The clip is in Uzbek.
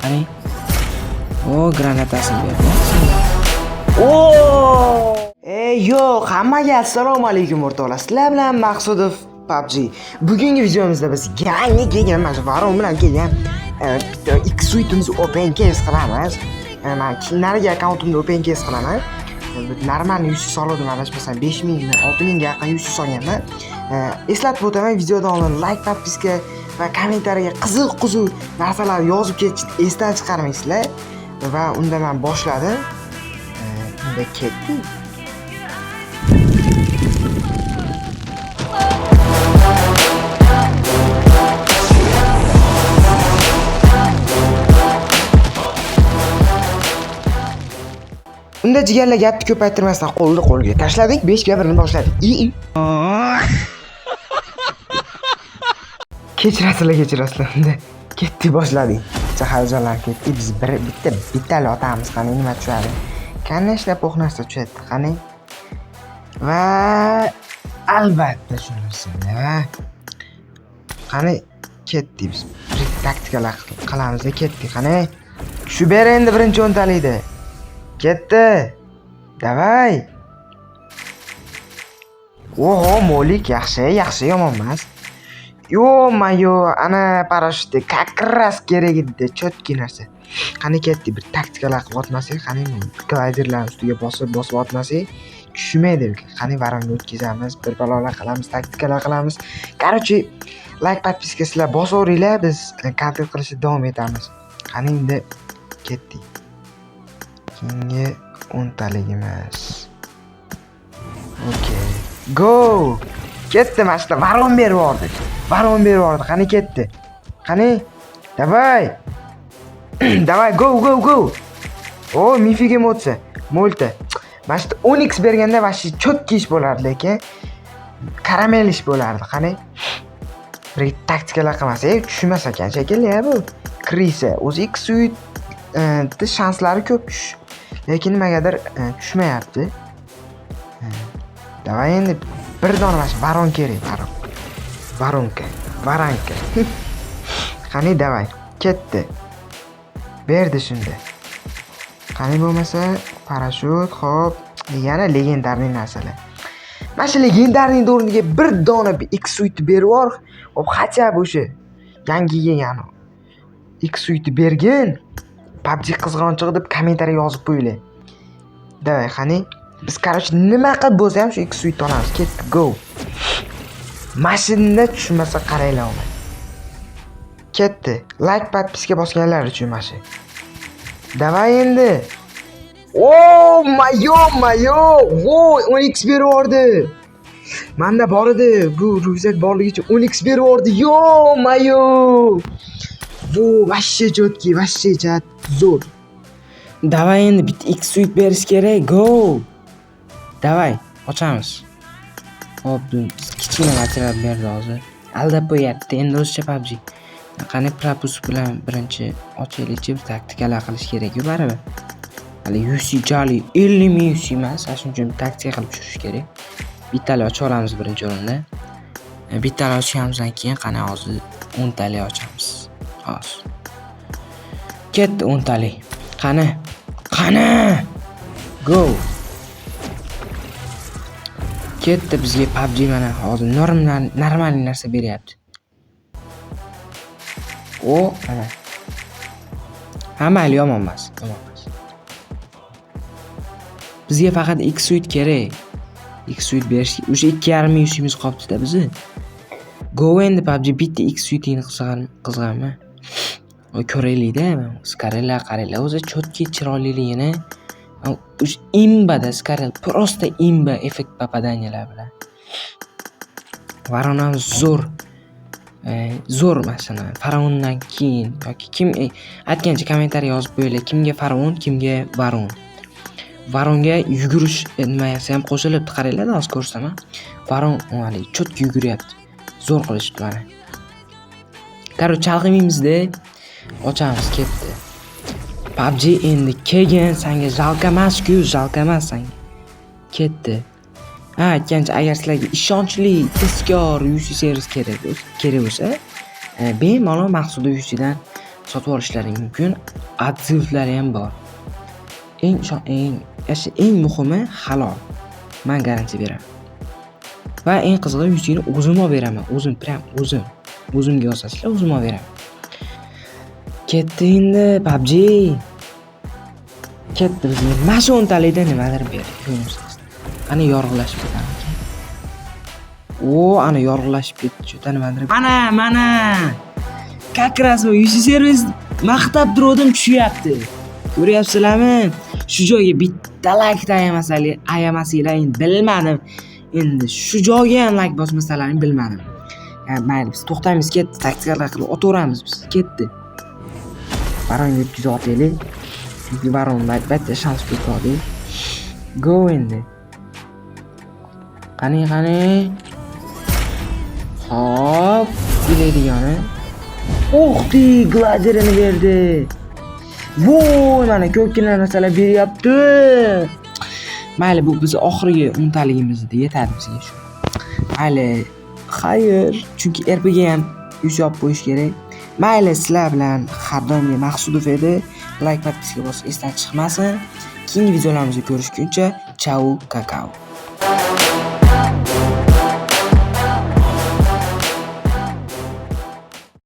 qani. O, granatasini berdi. Yo'q, hammaga assalomu alaykum o'rtoqlar. Sizlar bilan Maqsudov PUBG. Bugungi videomizda biz yangi kelgan Varon bilan kelgan ikki suitimizni open case qilamiz. Men narigi akkauntimni open case qilaman. Normal 100 soldim, adashmasam 5000 ni 6000 ga yaqin 100 solganman. Eslatib o'taman, videodan oldin like, podpiska va kommentariyaga qiziq narsalar yozib ketishni esdan chiqarmaysizlar. Va unda men boshladim. Unda ketdi. Unda jigarlar gapni ko'paytirmasdan qo'lga tashladik, 5 ga 1ni boshladik. Kechirasizlar. Unda ketdi boshladik. Hayajonlar ketdi. Biz bittali otamiz, qani nima tushadi? Конечно, po'q narsa tushadi, qani. Va albatta shu narsalar. Qani ketdi biz. Taktikalar qilamiz, ketdi, qani. Shu ber endi birinchi o'ntalikda. Ketdi. Davay. Oho, molik yaxshi yomon emas. Yo, ana parashyutda kakras kerak edi, chotki narsa. Qani ketdi, bir taktikalar qilib otmasak, qani gliderlar ustiga bosib otmasak, tushmaydi. Qani varonni o'tkazamiz, bir balolar qilamiz, taktikalar qilamiz. Короче, like, podpiska sizlar bosaveringlar, biz kontent qilishda davom etamiz. Qani endi ketdi. Keyingi 10 taligimiz. Okay. Go! Ketdi mashina, varon berib yubordi. Qani ketdi. Qani? Davay. Davay, go. O, mifiga mo'tsa. Mo'lta. Mashina 10x berganda vashi chotki ish bo'lardi, lekin karamel ish bo'lardi. Qani? Bir taktikalar qilmasa, tushmas ekan shekilli bu. Krisa, o'zi X suit shanslari ko'p tush. Lekin nimagadir tushmayapti. Davay endi bir dona vash varon kerak, varonka. Qani davay, ketdi. Berdi shunda. Qani bo'lmasa parashyut, xo'p, yana legendarniy narsalar. Mana shu legendarniy o'rniga bir dona X suit berib yubor. Hop, hacha bo'sha yangi yegan X suit bergin. PUBG qizg'onchig'i deb kommentariy yozib qo'yinglar. Davay, qani biz nima qilib bo'lsa ham shu X suit olamiz. Ketdi, go. Mashinada tushmasa qaranglar uni. Ketdi. Like, podpiska bosganlar uchun mashi. Davay endi. Oh, mayo. Voy, 10x berib yubordi. Menda bor edi. Bu ryukzak borligi uchun 10x berib yubordi. Yo, mayo. Bu vashshe chotki, vashshe chat zo'r. Davay endi bitta X suit berish kerak. Go. Davay, ochamiz. Hop, kichkina material berdi hozir. Aldab qo'yapti. Endi o'zcha PUBG. Qani propus bilan birinchi ochaylikchi, bir taktikalar qilish kerak-ku baribir. Hali UC jali 50 ming UC emas, shuning uchun taktika qilib tushirish kerak. Bittali ochib olamiz birinchi o'rinda. Bittali ochganimizdan keyin qani hozir 10 tali ochamiz. Hozir. Ketdi 10 tali. Qani. Go. Ketdi bizga PUBG mana hozir normal narsa beryapti. O, mana. Hamma yomon emas. Bizga faqat X suit kerak. X suit berish, o'sha 2,5 ming UC'miz qolibdi-da bizni. Go endi PUBG bitta X suitini qizg'anmi? O ko'raylik-da, qaranglar, o'zi chotki chiroyliligini. O'sha imbada skarel, просто imba effekt papadaniyalar bilan. Varon zo'r mashina. Faraondan keyin yoki kim aytgancha kommentariy yozib qo'yinglar. Kimga faraon, kimga varon. Varonga yugurish nimasi ham qo'shilibdi. Qaranglar, hozir ko'rsataman. Varon hali chotki yuguryapti. Zo'r qilishibdi mana. Chalg'imizda ochamiz, ketdi. PUBG endi kelgan, senga jalq emas-ku, senga. Ketdi. Aytgancha, agar sizlarga ishonchli, tezkor UC servis kerak bo'lsa, bemalol Maqsudov UC'dan sotib olishlaring mumkin. Odzivlari ham bor. Eng muhimi halol. Men garantiya beraman. Va eng qizig'i 100 tani o'zim olib beraman. O'zimga yozasizlar, o'zim olib beraman. Ketdi endi PUBG. Ketdi bizning. Mana shu 10 talikda nimadir berdik. Ana yorug'lashib ketadi. Ana yorug'lashib ketdi. Shu nimadir. Mana. Как раз UC servis maqtab turdim tushyapti. Ko'ryapsizlarmi? Shu joyga bitta like ayamasanglar endi bilmadim. Endi shu joyga ham like bosmasalaring bilmadim. Mayli biz to'xtaymiz, ketdi. Taktikalar qilib o'taveramiz biz. Ketdi. Baronni yetkazib o'taylik. Chunki baronni bitta shans ko'rdik. Go endi. Qani. Hop, deydigani. O'xdi, glazerini berdi. Voy, mana ko'pgina narsalar beryapti. Mayli, bu biz oxirgi 10 taligimizda yetadi bizga shu. Mayli, xayr, chunki RPga ham yuz yopib qo'yish kerak. Mayli, sizlar bilan har doimgi Maqsudov edi. Like, podpiska bosib esdan chiqmasin. Keyingi videolarimizda ko'rishguncha, chau, kakao.